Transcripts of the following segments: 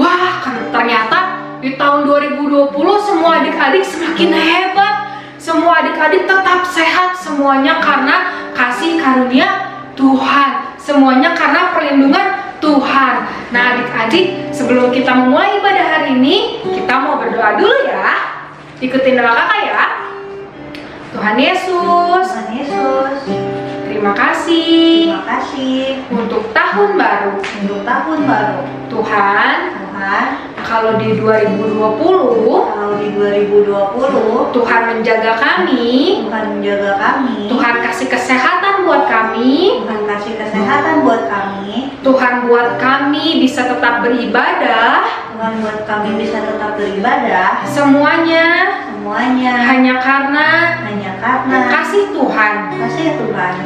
Wah, ternyata di tahun 2020 semua adik-adik semakin hebat. Semua adik-adik tetap sehat, semuanya karena kasih karunia Tuhan. Semuanya karena perlindungan Tuhan. Nah adik-adik, sebelum kita memulai ibadah hari ini, kita mau berdoa dulu ya. Ikutin doa kakak ya. Tuhan Yesus, terima kasih untuk tahun baru. Tuhan, kalau di 2020 Tuhan menjaga kami, Tuhan kasih kesehatan buat kami, Tuhan buat kami bisa tetap beribadah, semuanya hanya karena kasih Tuhan.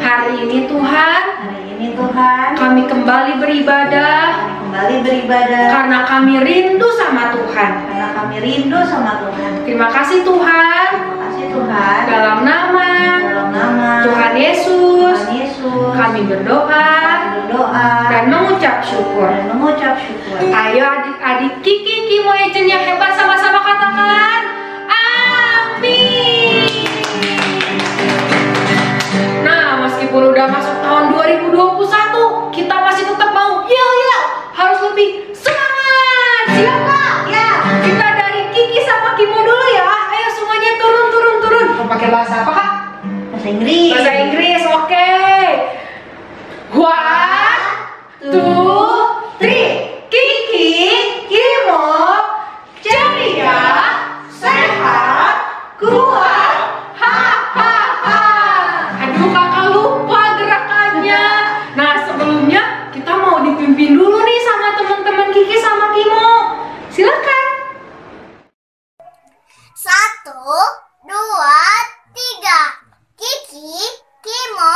Hari ini Tuhan, kami kembali beribadah karena kami rindu sama Tuhan. Terima kasih Tuhan. Dalam nama Tuhan Yesus, kami berdoa dan mengucap syukur. Ayo adik-adik Kiki, Kimo, Ejen yang hebat sama-sama katakan amin. Nah, meskipun udah masuk tahun 2021, kita masih tetap mau yel-yel, harus lebih semangat. Siapa? Ya, kita dari Kiki sama Kimo dulu ya. Ayo semuanya turun. Mau pakai bahasa apa kak? Bahasa Inggris, oke. 1, 2, 3. Kiki, Kimo, ceria, sehat, kuat, hahaha. Aduh kakak lupa gerakannya. Nah sebelumnya kita mau dipimpin dulu nih sama teman-teman Kiki sama Kimo. Silakan. 1, 2, 3. Kiki, Kimo,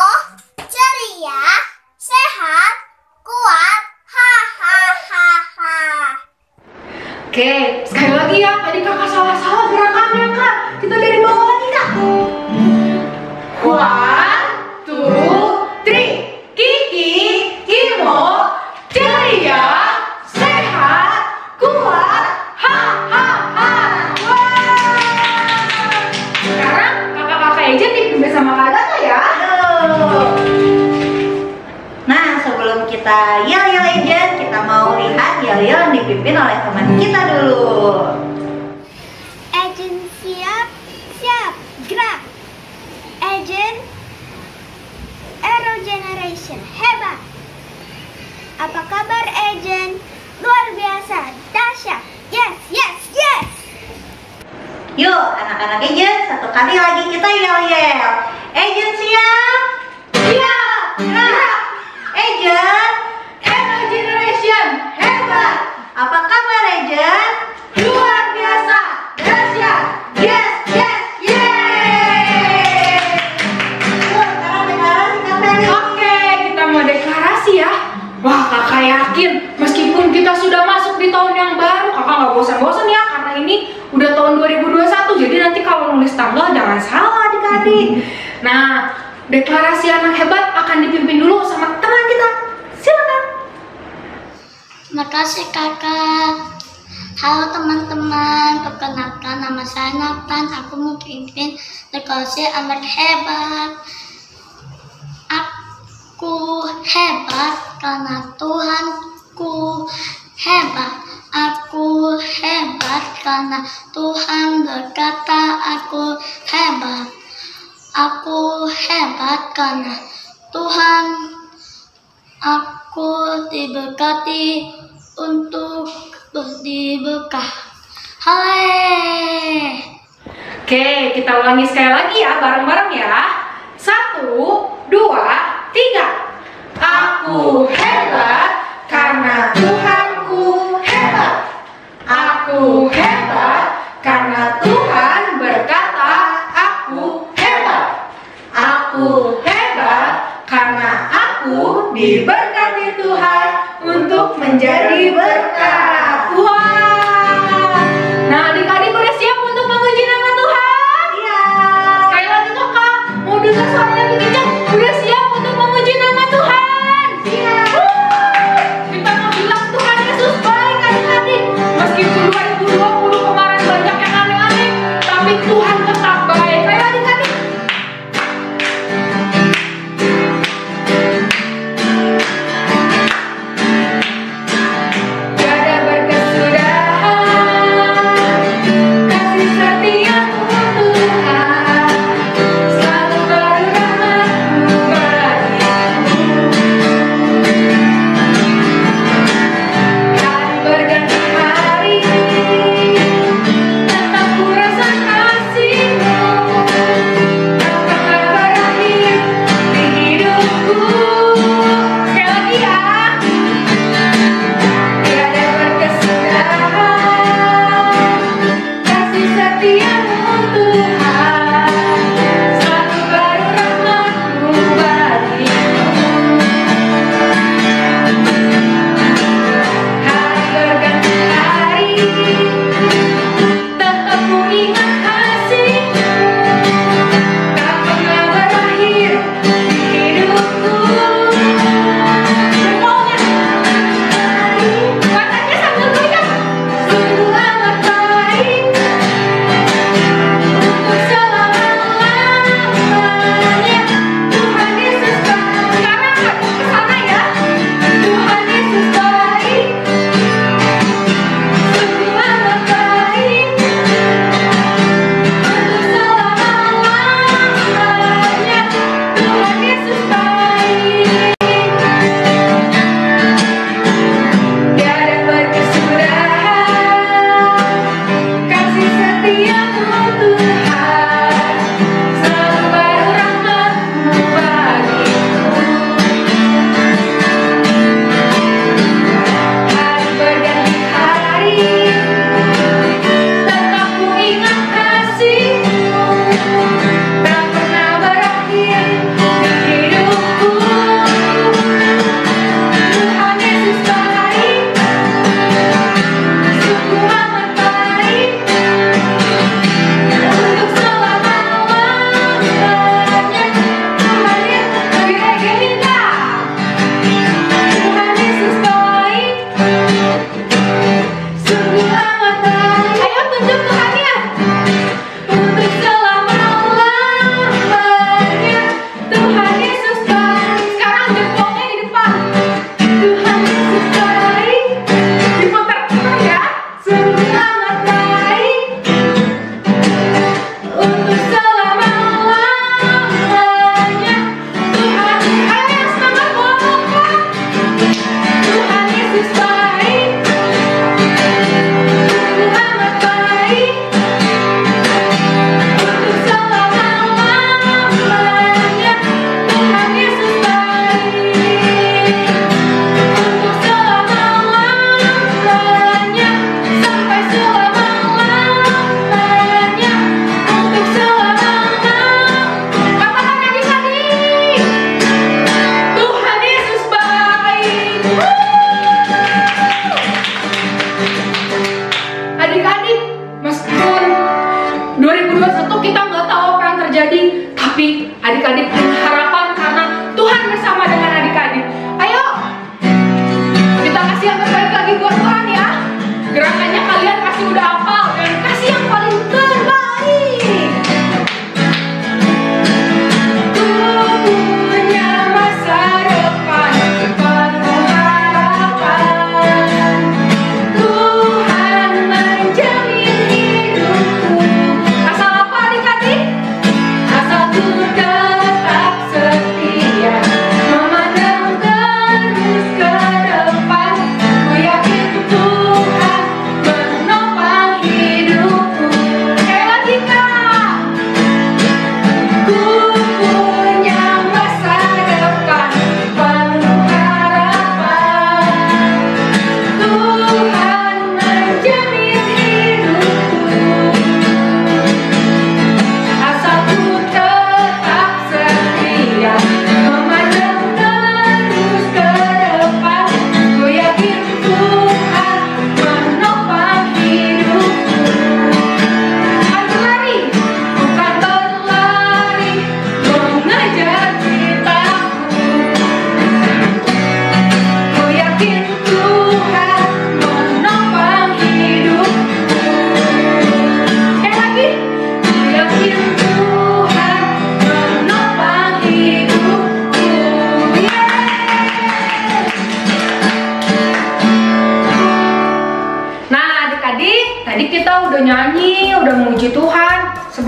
ceria, sehat, kuat, hahaha. Oke, sekali lagi ya. Tadi kakak salah gerakannya kak. Kita dari bawah lagi kak. 1, 2, 3. Kiki, Kimo, ceria, sehat, kuat, hahaha. Sekarang kakak-kakak aja dipimpin sama Kak Data ya. Nah, sebelum kita yel-yel Ejen, kita mau lihat yel-yel yang dipimpin oleh teman kita dulu. Ejen siap, gerak. Ejen, Aero Generation, hebat. Apa kabar Ejen? Luar biasa, dahsyat. Yes. Yuk, anak-anak Ejen, satu kali lagi kita yel-yel. Ejen siap, gerak. Ejen, Aero Generation, hebat. Apa kabar Ejen? Luar biasa, dahsyat. Yes. Yuk, sekarang deklarasi kakak. Oke, kita mau deklarasi ya. Wah, kakak yakin meskipun kita sudah masuk di tahun yang baru, kakak nggak bosan-bosan ya, karena ini udah tahun 2021. Jadi nanti kalau nulis tanggal jangan salah adik-adik. Nah, deklarasi anak hebat akan dipimpin dulu sama teman kita. Silakan. Makasih kakak. Halo teman-teman, perkenalkan nama saya Nathan. Aku mau pimpin deklarasi anak hebat. Aku hebat karena Tuhanku hebat. Aku hebat karena Tuhan berkata aku hebat. Aku hebat karena Tuhan. Aku diberkati untuk berdiberkah. Hai. Oke, kita ulangi sekali lagi ya, bareng-bareng ya. 1, 2, 3. Aku hebat karena Tuhanku hebat. Aku hebat karena Tuhan berkata aku hebat. Aku hebat karena aku diberkati Tuhan untuk menjadi berkat. Wah. Nah, adik-adik udah siap untuk memuji nama Tuhan? Iya. Sekali lagi kakak, mau dengar suara yang lebih kencang? Udah siap untuk memuji nama Tuhan?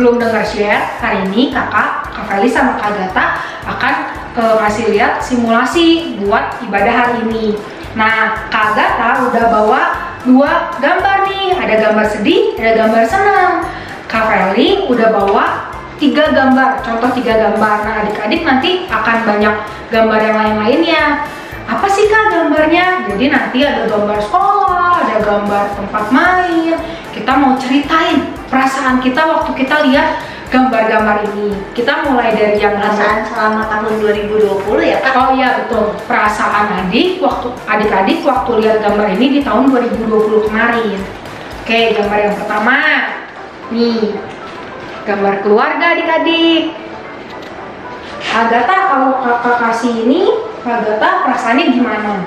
sebelum dengar share, hari ini Kak Feli sama Kak Gata akan ngasih lihat simulasi buat ibadah hari ini. Nah, Kak Gata udah bawa 2 gambar nih, ada gambar sedih, ada gambar senang. Kak Feli udah bawa 3 gambar, contoh 3 gambar. Nah, adik-adik nanti akan banyak gambar yang lain-lainnya. Apa sih Kak gambarnya? Jadi nanti ada gambar sekolah, ada gambar tempat main. Kita mau ceritain perasaan kita waktu kita lihat gambar-gambar ini. Kita mulai dari yang Perasaan selama tahun 2020 ya Kak? Oh iya betul, perasaan adik-adik waktu lihat gambar ini di tahun 2020 kemarin. Oke, gambar yang pertama. Nih, gambar keluarga adik-adik. Agatha, kalau kakak kasih ini, Agatha perasaannya gimana?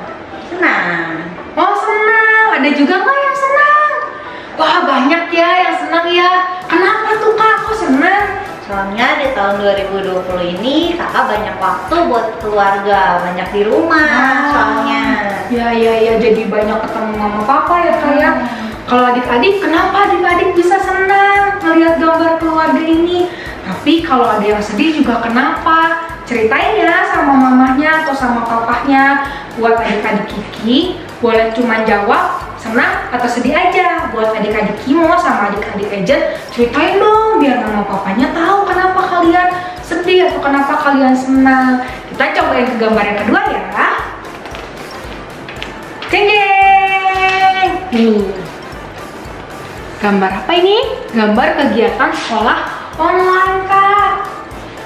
Senang. Oh senang, ada juga nggak yang senang? Wah banyak ya yang senang ya. Kenapa tuh Kak, kok senang? Soalnya di tahun 2020 ini kakak banyak waktu buat keluarga, banyak di rumah soalnya. Ya, jadi banyak ketemu mama papa ya Kak ya. Kalau adik-adik, kenapa adik-adik bisa senang melihat gambar keluarga ini? Tapi kalau ada yang sedih juga kenapa? Ceritain ya sama mamahnya atau sama papahnya. Buat adik-adik Kiki, boleh cuma jawab senang atau sedih aja. Buat adik-adik Kimo sama adik-adik Ejen, ceritain dong biar mama papanya tahu kenapa kalian sedih atau kenapa kalian senang. Kita cobain ke gambar yang kedua ya. Jeng jeng. Nih. Gambar apa ini? Gambar kegiatan sekolah online Kak.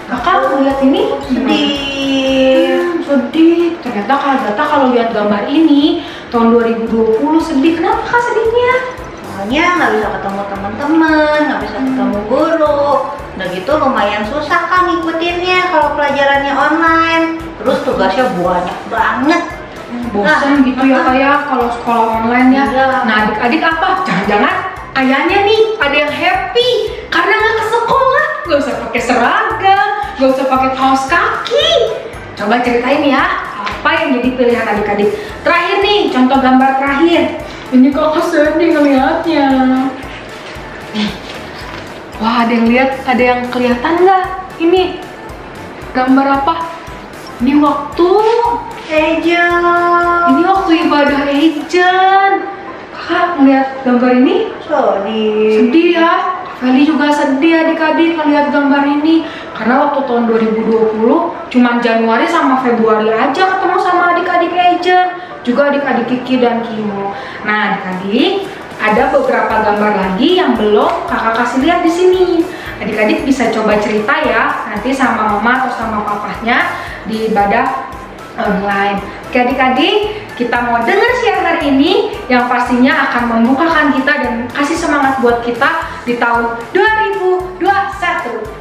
Kakak lihat ini Sedih. sedih. Ternyata Kak Gata kalau lihat gambar ini tahun 2020 sedih. Kenapa Kak sedihnya? Soalnya nggak bisa ketemu teman-teman, nggak bisa ketemu guru. Udah gitu lumayan susah kan ngikutinnya kalau pelajarannya online. Terus tugasnya banyak banget. Bosan gitu ya Kak ya kalau sekolah online ya. Iya. Nah adik-adik apa? Jangan-jangan kayaknya nih ada yang happy karena nggak ke sekolah, nggak usah pakai seragam, nggak usah pakai kaos kaki. Coba ceritain ya, apa yang jadi pilihan adik-adik. Terakhir nih, contoh gambar terakhir. Ini kakak sedih ngeliatnya. Wah, ada yang lihat, ada yang kelihatan nggak? Ini gambar apa? Ini waktu Angel. Ini waktu ibadah Ejen. Kakak ngeliat gambar ini sedih ya. Feli juga sedih adik-adik ngeliat gambar ini. Karena waktu tahun 2020 cuman Januari sama Februari aja ketemu sama adik-adik Ejen, juga adik-adik Kiki dan Kimo. Nah adik-adik, ada beberapa gambar lagi yang belum kakak kasih lihat di sini. Adik-adik bisa coba cerita ya nanti sama mama atau sama papahnya di ibadah online. Oke adik-adik, kita mau dengar share hari ini yang pastinya akan membukakan kita dan kasih semangat buat kita di tahun 2021.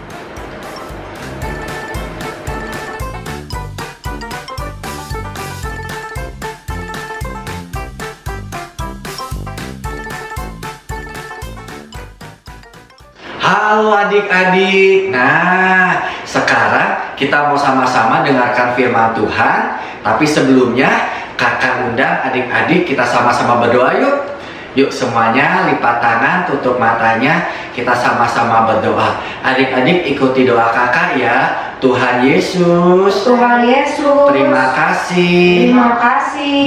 Halo adik-adik. Nah, sekarang kita mau sama-sama dengarkan firman Tuhan. Tapi sebelumnya, kakak undang adik-adik kita sama-sama berdoa yuk. Yuk semuanya lipat tangan, tutup matanya, kita sama-sama berdoa. Adik-adik ikuti doa kakak ya. Tuhan Yesus, Tuhan Yesus, terima kasih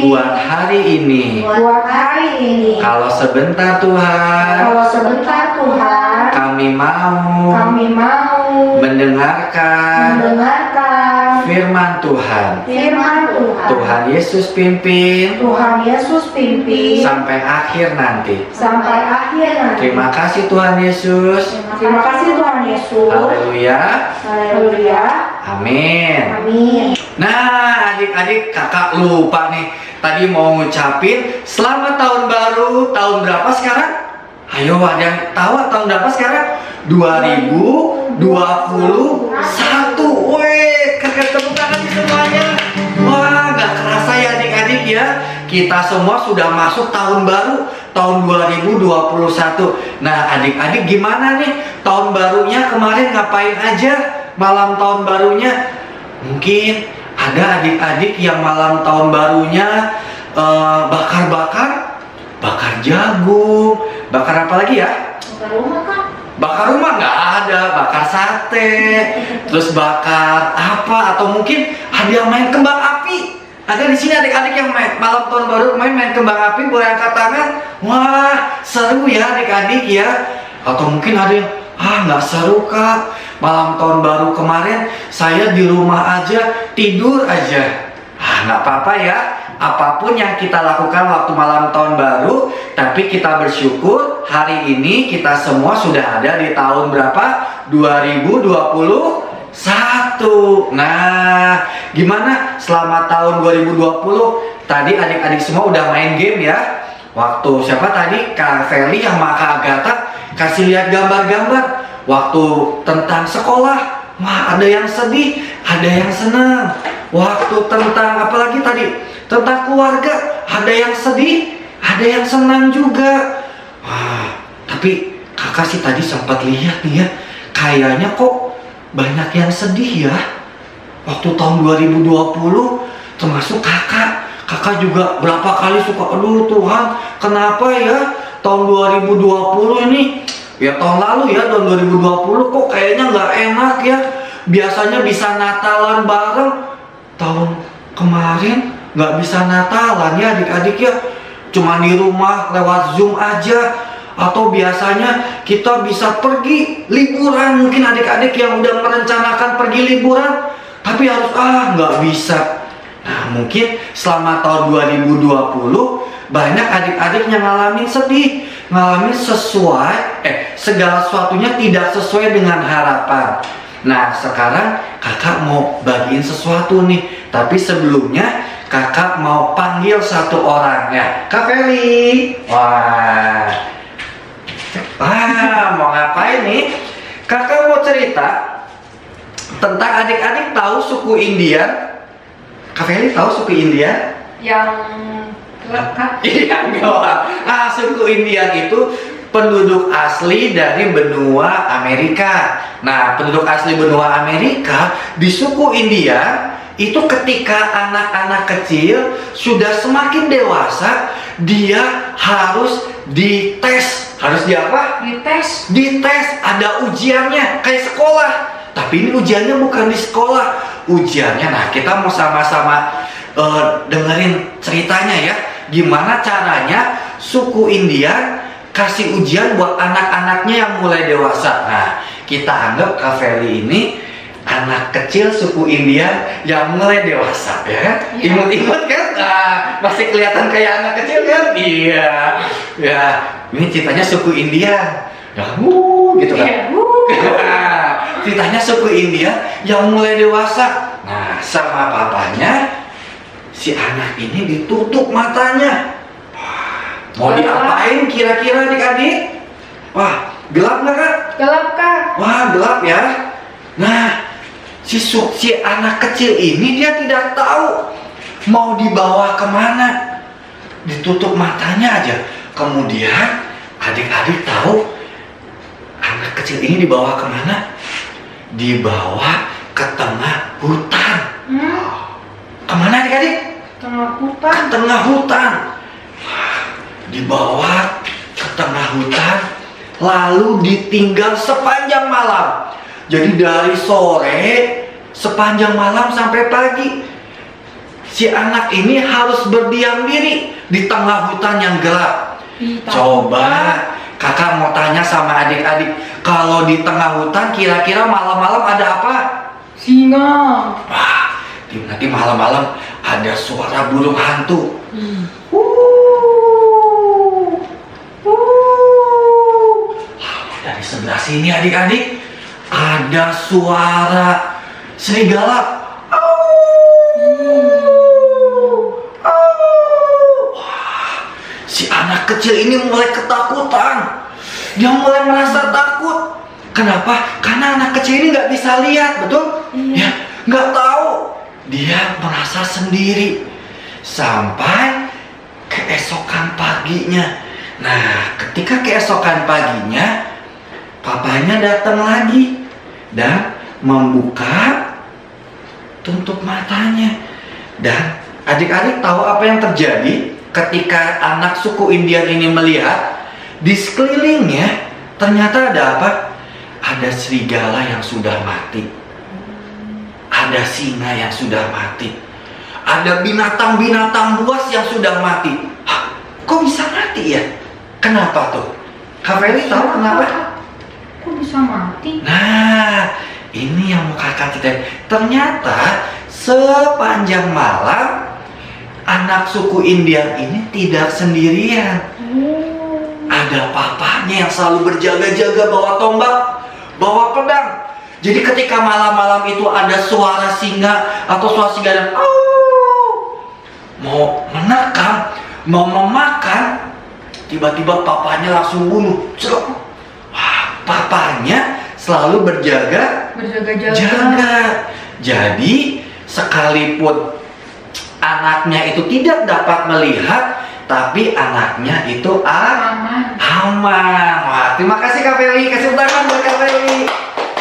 buat hari ini. Kalau sebentar Tuhan, kami mau mendengarkan firman Tuhan. Tuhan Yesus pimpin sampai akhir nanti. Terima kasih Tuhan Yesus. Haleluya. Amin. Nah adik-adik, kakak lupa nih, tadi mau ngucapin selamat tahun baru. Tahun berapa sekarang? Ayo, ada yang tahu tahun berapa sekarang? 2021. Weh, kakak tepuk tangan semuanya. Wah, gak kerasa ya adik-adik ya, kita semua sudah masuk tahun baru, tahun 2021. Nah adik-adik gimana nih tahun barunya kemarin, ngapain aja malam tahun barunya? Mungkin ada adik-adik yang malam tahun barunya bakar jagung, bakar apa lagi ya? Bakar rumah nggak ada, bakar sate, terus bakar apa, atau mungkin hadiah main kembang api. Ada di sini adik-adik yang malam tahun baru main kembang api, boleh angkat tangan. Wah, seru ya adik-adik ya. Atau mungkin ada yang nggak seru kak, malam tahun baru kemarin saya di rumah aja, tidur aja. Nggak apa-apa ya, apapun yang kita lakukan waktu malam tahun baru, tapi kita bersyukur hari ini kita semua sudah ada di tahun berapa? 2021. Nah, gimana selama tahun 2020? Tadi adik-adik semua udah main game ya. Waktu siapa tadi? Kak Feli yang Kak Agatha kasih lihat gambar-gambar. Waktu tentang sekolah, wah ada yang sedih, ada yang senang. Waktu tentang apalagi tadi? Tentang keluarga, ada yang sedih, ada yang senang juga. Wah, tapi kakak sih tadi sempat lihat nih ya, kayaknya kok banyak yang sedih ya. Waktu tahun 2020, termasuk kakak juga berapa kali suka, aduh Tuhan, kenapa ya tahun 2020 ini, ya tahun lalu ya, tahun 2020 kok kayaknya nggak enak ya. Biasanya bisa Natalan bareng, tahun kemarin nggak bisa Natalan ya adik-adik ya, cuma di rumah lewat Zoom aja. Atau biasanya kita bisa pergi liburan, mungkin adik-adik yang udah merencanakan pergi liburan tapi harus nggak bisa. Nah, mungkin selama tahun 2020 banyak adik-adik yang ngalamin sedih, ngalamin segala sesuatunya tidak sesuai dengan harapan. Nah, sekarang kakak mau bagiin sesuatu nih, tapi sebelumnya kakak mau panggil satu orang ya. Kak Feli. Mau ngapain nih? Kakak mau cerita tentang adik-adik tahu suku Indian. Kak Feli tahu suku Indian? Yang gelap kak? Iya, gelap. Suku Indian itu penduduk asli dari benua Amerika. Nah, penduduk asli benua Amerika di suku India itu ketika anak-anak kecil sudah semakin dewasa, dia harus dites. Harus di apa? Dites. Dites, ada ujiannya kayak sekolah. Tapi ini ujiannya bukan di sekolah. Ujiannya, nah kita mau sama-sama dengerin ceritanya ya. Gimana caranya suku India kasih ujian buat anak-anaknya yang mulai dewasa. Nah, kita anggap Kak Feli ini anak kecil suku India yang mulai dewasa ya kan? Imut-imut kan? Masih kelihatan kayak anak kecil kan? Iya. Ya, ini ceritanya suku India. Ya, gitu kan? Ceritanya suku India yang mulai dewasa. Nah, sama papanya si anak ini ditutup matanya. Mau diapain kira-kira adik-adik? Wah, gelap nggak kak? Gelap kak. Wah, gelap ya. Nah, si anak kecil ini dia tidak tahu mau dibawa kemana. Ditutup matanya aja. Kemudian adik-adik tahu anak kecil ini dibawa kemana? Dibawa ke tengah hutan. Kemana adik-adik? Tengah hutan. Ke tengah hutan. Dibawa ke tengah hutan, lalu ditinggal sepanjang malam. Jadi dari sore sepanjang malam sampai pagi, si anak ini harus berdiam diri di tengah hutan yang gelap. Coba kakak mau tanya sama adik-adik, kalau di tengah hutan kira-kira malam-malam ada apa? Singa. Wah, nanti malam-malam ada suara burung hantu. Dari sebelah sini adik-adik ada suara serigala. Si anak kecil ini mulai ketakutan. Dia mulai merasa takut. Kenapa? Karena anak kecil ini nggak bisa lihat, betul? Ya, nggak tahu. Dia merasa sendiri sampai keesokan paginya. Nah, ketika keesokan paginya, papanya datang lagi dan membuka tutup matanya. Dan adik-adik tahu apa yang terjadi ketika anak suku Indian ini melihat di sekelilingnya ternyata ada apa? ada serigala yang sudah mati, ada singa yang sudah mati, ada binatang-binatang buas yang sudah mati. Hah, kok bisa mati ya? Kenapa tuh? Kak Feli tahu kenapa? Kok bisa mati? Nah, ini yang mau kakak ceritain. Ternyata sepanjang malam anak suku Indian ini tidak sendirian. Ada papanya yang selalu berjaga-jaga bawa tombak, bawa pedang. Jadi ketika malam-malam itu ada suara singa atau suara singa dan mau menerkam, mau memakan, tiba-tiba papanya langsung bunuh. Wah, papanya selalu berjaga-jaga. Jadi sekalipun anaknya itu tidak dapat melihat, tapi anaknya itu aman. Wah, terima kasih Kak Feli, kasih tangan buat Kak Feli.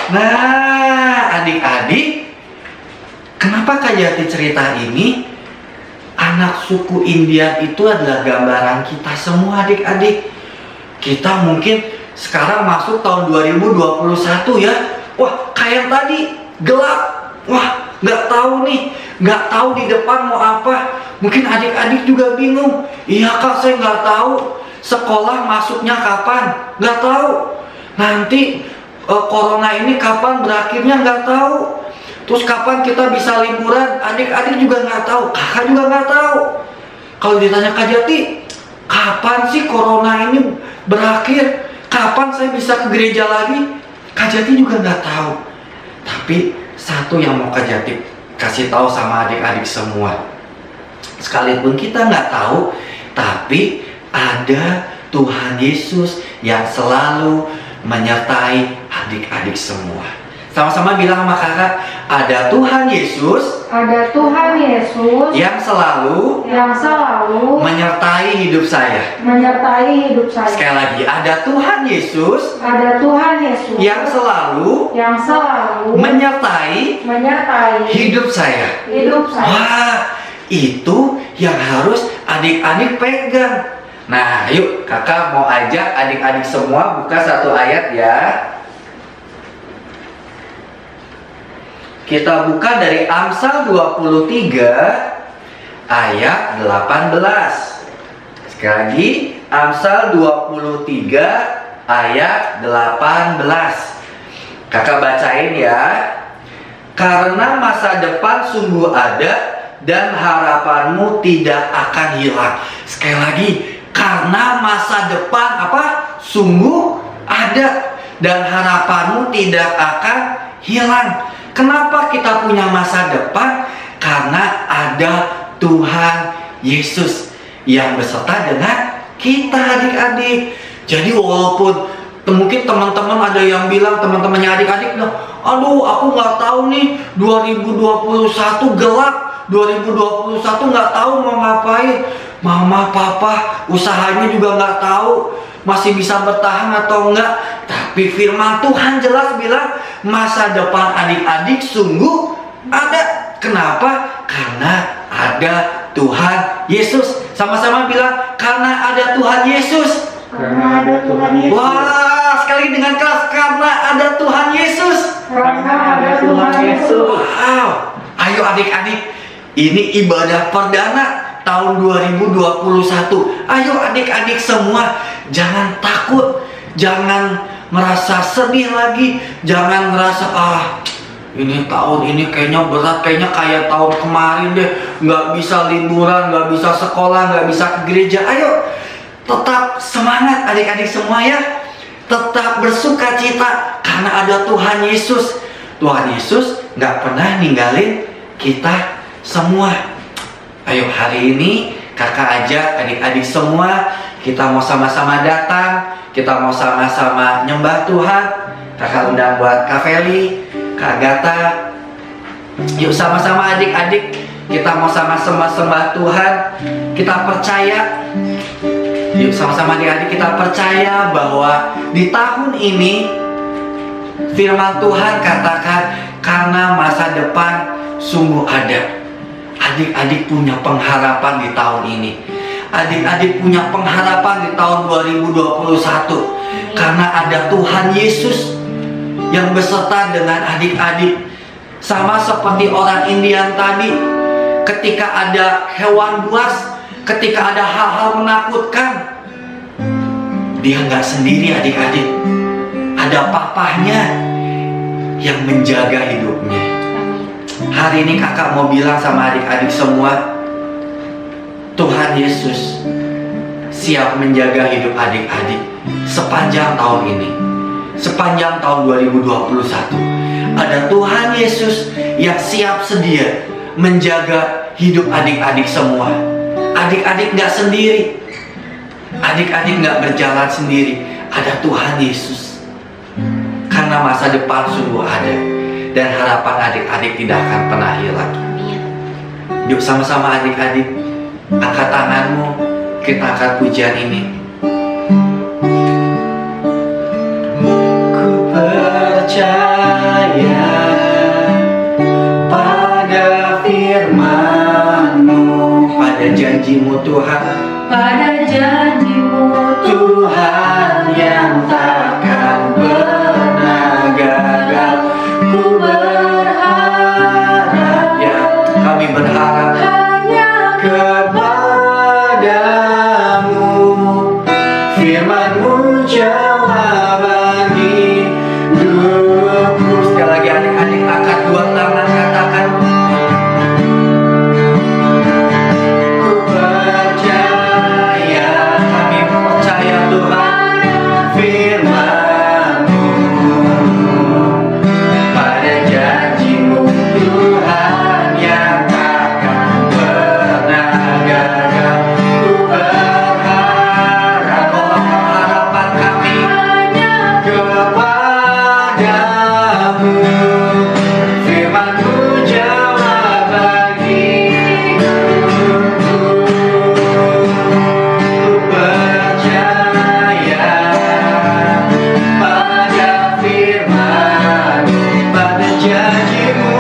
Nah, adik-adik, kenapa Kak Yati cerita ini? Anak suku Indian itu adalah gambaran kita semua adik-adik. Kita mungkin sekarang masuk tahun 2021 ya. Wah, kayak tadi gelap. Wah, nggak tahu nih, nggak tahu di depan mau apa. Mungkin adik-adik juga bingung. Iya Kak, saya nggak tahu sekolah masuknya kapan, nggak tahu. Nanti corona ini kapan berakhirnya, nggak tahu. Terus kapan kita bisa liburan, adik-adik juga nggak tahu, kakak juga nggak tahu. Kalau ditanya Kak Jati, kapan sih corona ini berakhir? Kapan saya bisa ke gereja lagi? Kak Jati juga nggak tahu. Tapi satu yang mau Kak Jati kasih tahu sama adik-adik semua, sekalipun kita nggak tahu, tapi ada Tuhan Yesus yang selalu menyertai adik-adik semua. Sama-sama bilang sama kakak, ada Tuhan Yesus. Ada Tuhan Yesus yang selalu menyertai hidup saya. Sekali lagi, ada Tuhan Yesus. Ada Tuhan Yesus yang selalu menyertai hidup saya. Wah, itu yang harus adik-adik pegang. Nah, yuk kakak mau ajak adik-adik semua buka satu ayat ya. Kita buka dari Amsal 23 ayat 18. Sekali lagi, Amsal 23 ayat 18. Kakak bacain ya. Karena masa depan sungguh ada dan harapanmu tidak akan hilang. Sekali lagi, karena masa depan sungguh ada dan harapanmu tidak akan hilang. Kenapa kita punya masa depan? Karena ada Tuhan Yesus yang beserta dengan kita adik-adik. Jadi walaupun mungkin teman-teman ada yang bilang, teman-temannya adik-adik bilang, aduh aku nggak tahu nih 2021 gelap, 2021 nggak tahu mau ngapain. Mama, papa, usahanya juga nggak tahu masih bisa bertahan atau enggak. Tapi firman Tuhan jelas bilang masa depan adik-adik sungguh ada. Kenapa? Karena ada Tuhan Yesus. Sama-sama bilang, karena ada Tuhan Yesus. Karena ada Tuhan Yesus. Wah, sekali dengan keras, karena ada Tuhan Yesus. Karena ada Tuhan Yesus. Wow, ayo adik-adik, ini ibadah perdana tahun 2021. Ayo adik-adik semua, jangan takut, jangan merasa sedih lagi, jangan merasa ini tahun ini kayaknya berat, kayaknya kayak tahun kemarin deh, nggak bisa liburan, nggak bisa sekolah, nggak bisa ke gereja. Ayo tetap semangat adik-adik semua ya, tetap bersuka cita karena ada Tuhan Yesus. Tuhan Yesus nggak pernah ninggalin kita semua. Ayo hari ini kakak ajak adik-adik semua, kita mau sama-sama datang, kita mau sama-sama nyembah Tuhan. Kakak undang buat Kak Feli, Kak Agatha. Yuk sama-sama adik-adik, kita mau sama-sama sembah Tuhan. Kita percaya, yuk sama-sama adik-adik kita percaya bahwa di tahun ini firman Tuhan katakan karena masa depan sungguh ada. Adik-adik punya pengharapan di tahun ini. Adik-adik punya pengharapan di tahun 2021 karena ada Tuhan Yesus yang beserta dengan adik-adik. Sama seperti orang Indian tadi, ketika ada hewan buas, ketika ada hal-hal menakutkan, dia nggak sendiri adik-adik. Ada papahnya yang menjaga hidupnya. Hari ini kakak mau bilang sama adik-adik semua, Tuhan Yesus siap menjaga hidup adik-adik sepanjang tahun ini. Sepanjang tahun 2021 ada Tuhan Yesus yang siap sedia menjaga hidup adik-adik semua. Adik-adik nggak sendiri. Adik-adik nggak berjalan sendiri. Ada Tuhan Yesus. Karena masa depan sungguh ada. Dan harapan adik-adik tidak akan pernah hilang. Yuk sama-sama adik-adik, angkat tanganmu, kita angkat pujian ini. Ku percaya pada firman-Mu, pada janji-Mu Tuhan, Pada janji-Mu Tuhan yang takkan pernah gagal. Ku berharap, ya kami berharap hanya kepadamu. Firman-Mu jawaban hidupku. Sekali lagi adik-adik angkat dua tangan, katakan, ku percaya, kami percaya Tuhan, firman-Mu, pada janji-Mu Tuhan yang takkan pernah gagal. Ku berharap, harapan kami kepadamu. Firman-Mu jawaban hidupku. Ku percaya pada firman-Mu, pada janji-Mu,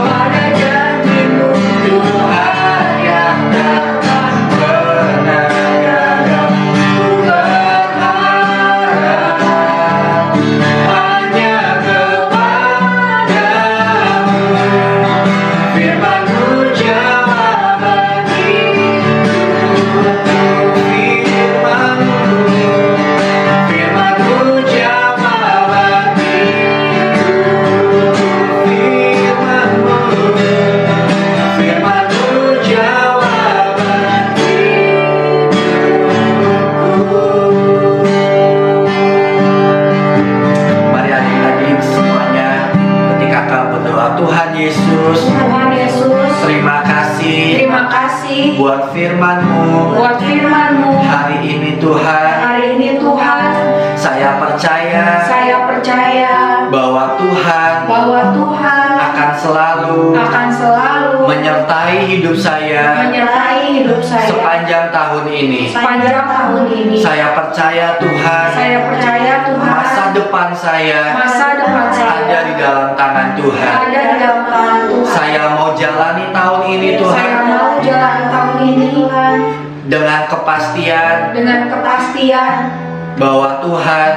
pada janji-Mu Tuhan yang takkan pernah gagal. Ku berharap hanya kepadamu. Firman-Mu jawaban hidupku. Firman-Mu jawaban hidupku. Firman-Mu jawaban hidupku. Mari adik-adik semuanya, ketika kau berdoa, Tuhan Yesus, Tuhan Yesus, terima kasih terima kasih buat firman-Mu. buat firman-Mu. Hari ini Tuhan, Hari ini Tuhan, saya percaya bahwa Tuhan bahwa Tuhan akan selalu akan selalu menyertai hidup saya menyertai hidup saya sepanjang tahun ini. sepanjang tahun ini. Saya percaya Tuhan, Saya percaya Tuhan, masa depan saya masa depan saya ada di dalam tangan Tuhan. ada di dalam tangan Tuhan. Saya mau jalani tahun ini Saya Tuhan mau jalani tahun ini Tuhan dengan kepastian bahwa Tuhan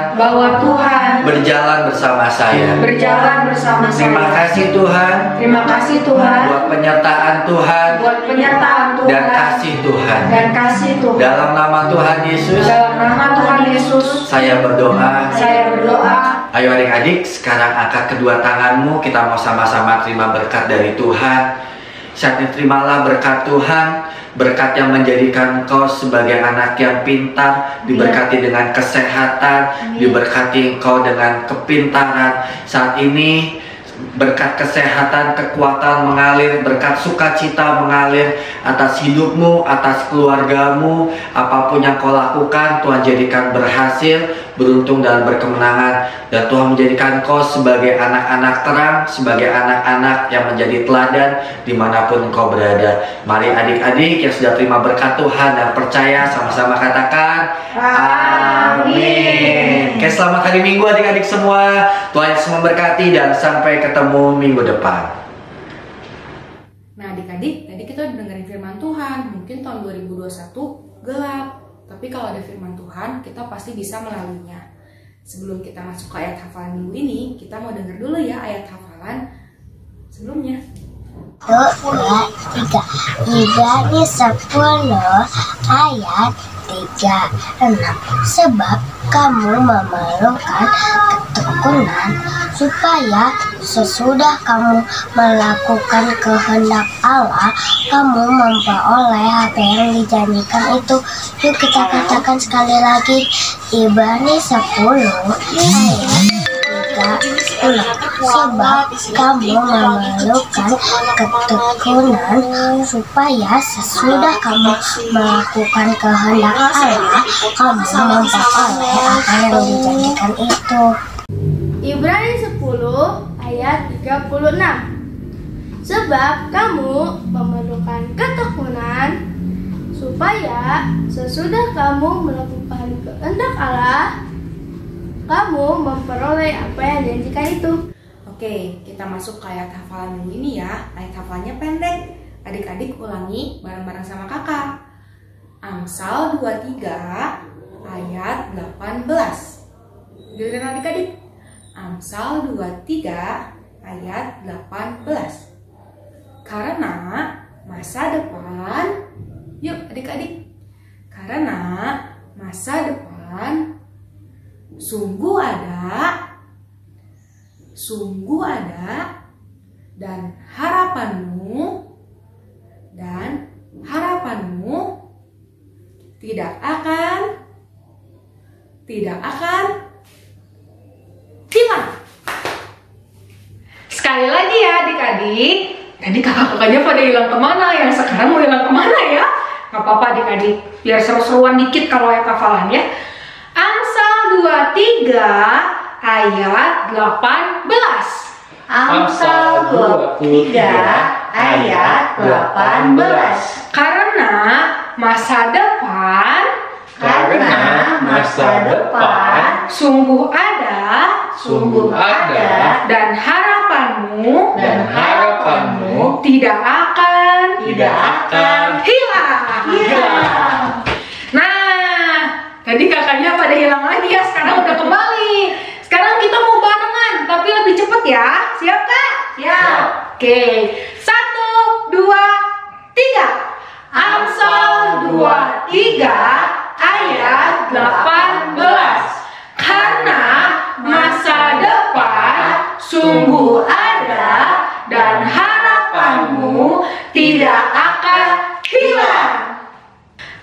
berjalan bersama saya. berjalan bersama Terima saya. kasih Tuhan Terima kasih Tuhan buat penyertaan Tuhan buat penyertaan Tuhan dan kasih Tuhan. dan kasih Tuhan. Dalam nama Tuhan Yesus, Dalam nama Tuhan Yesus, saya berdoa. saya berdoa. Ayo adik-adik, sekarang angkat kedua tanganmu. Kita mau sama-sama terima berkat dari Tuhan. Saat ini terimalah berkat Tuhan, berkat yang menjadikan engkau sebagai anak yang pintar, diberkati dengan kesehatan, diberkati engkau dengan kepintaran. Saat ini berkat kesehatan, kekuatan mengalir, berkat sukacita mengalir atas hidupmu, atas keluargamu. Apapun yang kau lakukan, Tuhan jadikan berhasil, beruntung dan berkemenangan. Dan Tuhan menjadikan kau sebagai anak-anak terang, sebagai anak-anak yang menjadi teladan dimanapun engkau berada. Mari adik-adik yang sudah terima berkat Tuhan dan percaya, sama-sama katakan amin. Oke, selamat hari Minggu adik-adik semua. Tuhan Yesus memberkati dan sampai ketemu minggu depan. Nah adik-adik, tadi kita udah dengerin firman Tuhan. Mungkin tahun 2021 gelap, tapi kalau ada firman Tuhan, kita pasti bisa melaluinya. sebelum kita masuk ke ayat hafalan minggu ini, kita mau dengar dulu ya ayat hafalan sebelumnya. 2, 3. Ibrani 10 ayat 36. Sebab kamu memerlukan ketekunan supaya sesudah kamu melakukan kehendak Allah, kamu memperoleh apa yang dijanjikan itu. Yuk kita katakan sekali lagi, Ibrani 10 ayat 36. Sebab kamu memerlukan ketekunan supaya sesudah kamu melakukan kehendak Allah, kamu memperoleh apa yang dijanjikan itu. Ibrani 10 ayat 36. Sebab kamu memerlukan ketekunan supaya sesudah kamu melakukan kehendak Allah, kamu memperoleh apa yang dijanjikan itu. Oke, kita masuk ke ayat hafalan minggu ini ya. Ayat hafalannya pendek. Adik-adik ulangi bareng-bareng sama kakak. Amsal 23 ayat 18. Dengerin adik-adik. Amsal 23 ayat 18. Karena masa depan, yuk adik-adik. Karena masa depan sungguh ada dan harapanmu tidak akan hilang. Sekali lagi ya adik-adik. Tadi kakak-kakaknya pada hilang kemana? Yang sekarang mau hilang kemana ya? Gak apa-apa adik-adik, biar seru-seruan dikit kalau ayat hafalan ya. Amsal 23 ayat 18. Amsal 23 ayat 18. Karena masa depan sungguh ada dan harapanmu tidak akan hilang. Nah, tadi kakaknya pada hilang lagi ya, sekarang udah kembali. Sekarang kita mau barengan, tapi lebih cepet ya. Siap Kak? Siap. Oke, 1, 2, 3. Amsal 23 ayat 18. Karena masa depan sungguh ada dan harapanmu tidak akan hilang.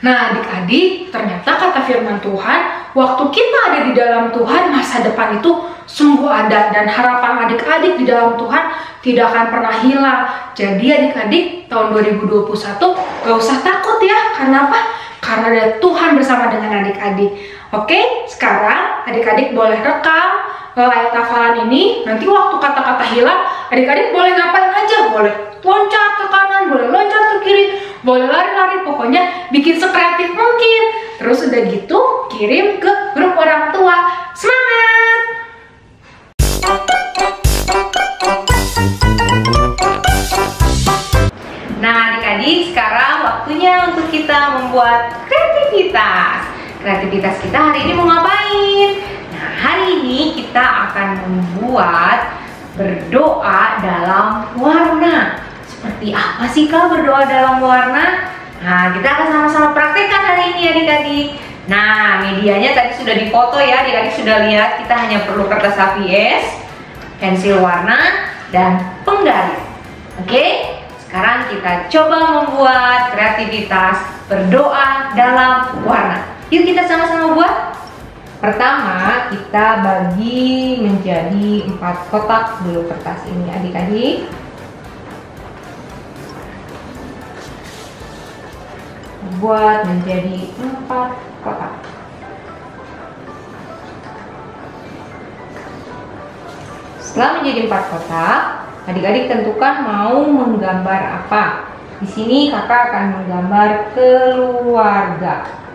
Nah adik-adik, ternyata kata firman Tuhan, waktu kita ada di dalam Tuhan, masa depan itu sungguh ada dan harapan adik-adik di dalam Tuhan tidak akan pernah hilang. Jadi adik-adik, tahun 2021 gak usah takut ya. Karena apa? Karena ada Tuhan bersama dengan adik-adik. Oke, sekarang adik-adik boleh rekam ayat hafalan ini. Nanti waktu kata-kata hilang, adik-adik boleh ngapain aja. Boleh loncat ke kanan, boleh loncat ke kiri, boleh lari-lari, pokoknya bikin sekreatif mungkin. Terus udah gitu, kirim ke grup orang tua. Semangat! Nah adik-adik, sekarang waktunya untuk kita membuat kreativitas. Kreativitas kita hari ini mau ngapain? Nah hari ini kita akan membuat berdoa dalam warna. Seperti apa sih Kak berdoa dalam warna? Nah kita akan sama-sama praktekkan hari ini adik-adik. Nah medianya tadi sudah difoto ya, adik-adik sudah lihat. Kita hanya perlu kertas HVS, pensil warna, dan penggaris. Oke? Sekarang kita coba membuat kreativitas berdoa dalam warna. Yuk kita sama-sama buat. Pertama kita bagi menjadi 4 kotak dulu kertas ini adik-adik. Buat menjadi 4 kotak. Setelah menjadi 4 kotak, adik-adik tentukan mau menggambar apa. Di sini kakak akan menggambar keluarga.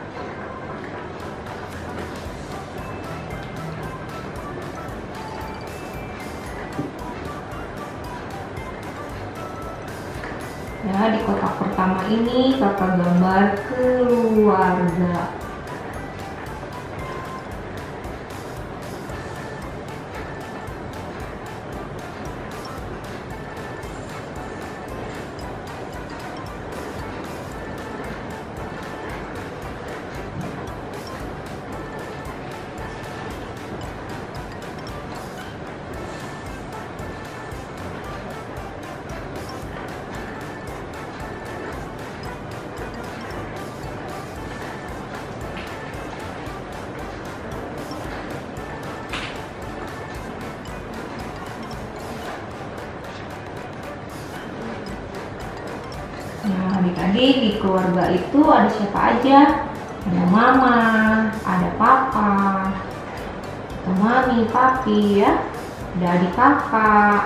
Nah, di kotak pertama ini kakak gambar keluarga. adik-adik, di keluarga itu ada siapa aja? Ada mama, ada papa, ada mami, papi ya, ada adik kakak.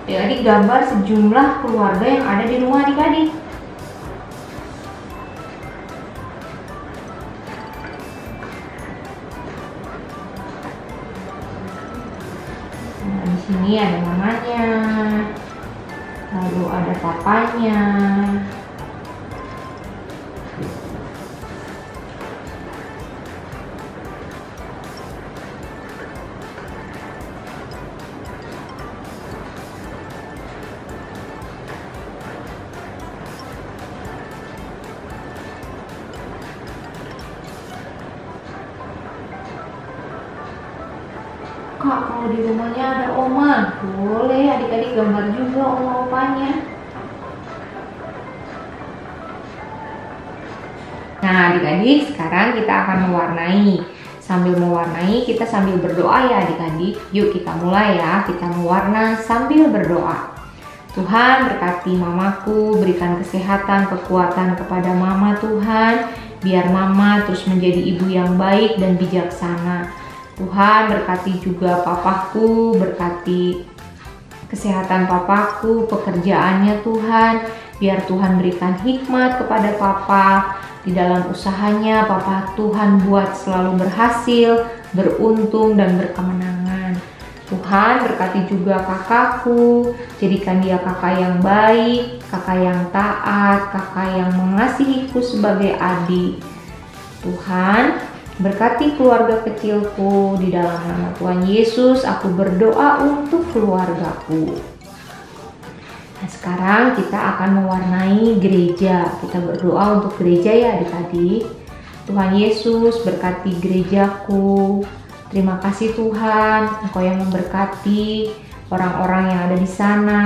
Adik-adik gambar sejumlah keluarga yang ada di rumah adik-adik. Nah, di sini ada mamanya, lalu ada papanya, Kak, kalau di rumahnya ada oma, boleh adik-adik gambar juga oma opanya. Nah adik-adik, sekarang kita akan mewarnai. Sambil mewarnai, kita sambil berdoa ya adik-adik. Yuk kita mulai ya, kita mewarna sambil berdoa. Tuhan berkati mamaku, berikan kesehatan, kekuatan kepada mama Tuhan. Biar mama terus menjadi ibu yang baik dan bijaksana. Tuhan berkati juga papaku, berkati kesehatan papaku, pekerjaannya Tuhan. Biar Tuhan berikan hikmat kepada papa. Di dalam usahanya papa Tuhan buat selalu berhasil, beruntung dan berkemenangan. Tuhan berkati juga kakakku, jadikan dia kakak yang baik, kakak yang taat, kakak yang mengasihiku sebagai adik. Tuhan berkati keluarga kecilku, di dalam nama Tuhan Yesus aku berdoa untuk keluargaku. Nah, sekarang kita akan mewarnai gereja. Kita berdoa untuk gereja ya adik-adik. Tuhan Yesus berkati gerejaku. Terima kasih Tuhan, Engkau yang memberkati orang-orang yang ada di sana,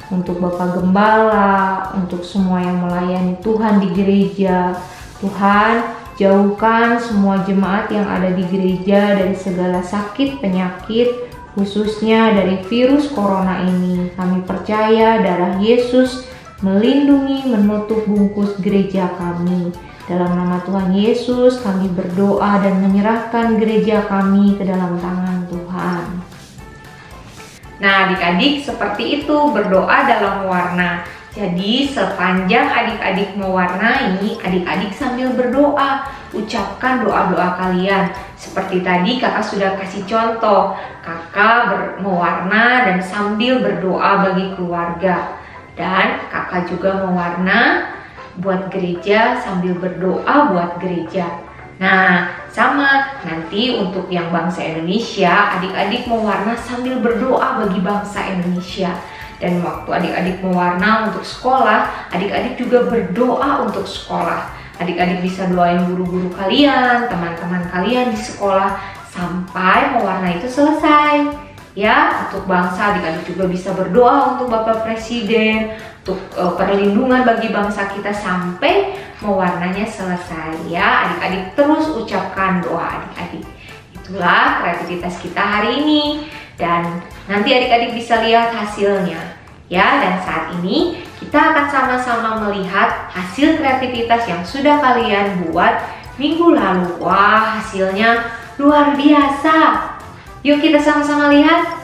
untuk Bapak Gembala, untuk semua yang melayani Tuhan di gereja. Tuhan, jauhkan semua jemaat yang ada di gereja dari segala sakit penyakit, khususnya dari virus corona ini. Kami percaya darah Yesus melindungi, menutup bungkus gereja kami. Dalam nama Tuhan Yesus kami berdoa dan menyerahkan gereja kami ke dalam tangan Tuhan. Nah adik-adik, seperti itu berdoa dalam mewarna. Jadi sepanjang adik-adik mewarnai, adik-adik sambil berdoa, ucapkan doa-doa kalian. Seperti tadi kakak sudah kasih contoh, kakak mewarna dan sambil berdoa bagi keluarga. Dan kakak juga mewarna buat gereja sambil berdoa buat gereja. Nah sama, nanti untuk yang bangsa Indonesia, adik-adik mewarna sambil berdoa bagi bangsa Indonesia. Dan waktu adik-adik mewarna untuk sekolah, adik-adik juga berdoa untuk sekolah. Adik-adik bisa doain guru-guru kalian, teman-teman kalian di sekolah sampai mewarna itu selesai. Ya, untuk bangsa adik-adik juga bisa berdoa untuk Bapak Presiden, untuk perlindungan bagi bangsa kita sampai mewarnanya selesai. Ya, adik-adik terus ucapkan doa adik-adik. Itulah kreativitas kita hari ini. Dan nanti adik-adik bisa lihat hasilnya ya. Dan saat ini kita akan sama-sama melihat hasil kreativitas yang sudah kalian buat minggu lalu. Wah, hasilnya luar biasa. Yuk kita sama-sama lihat.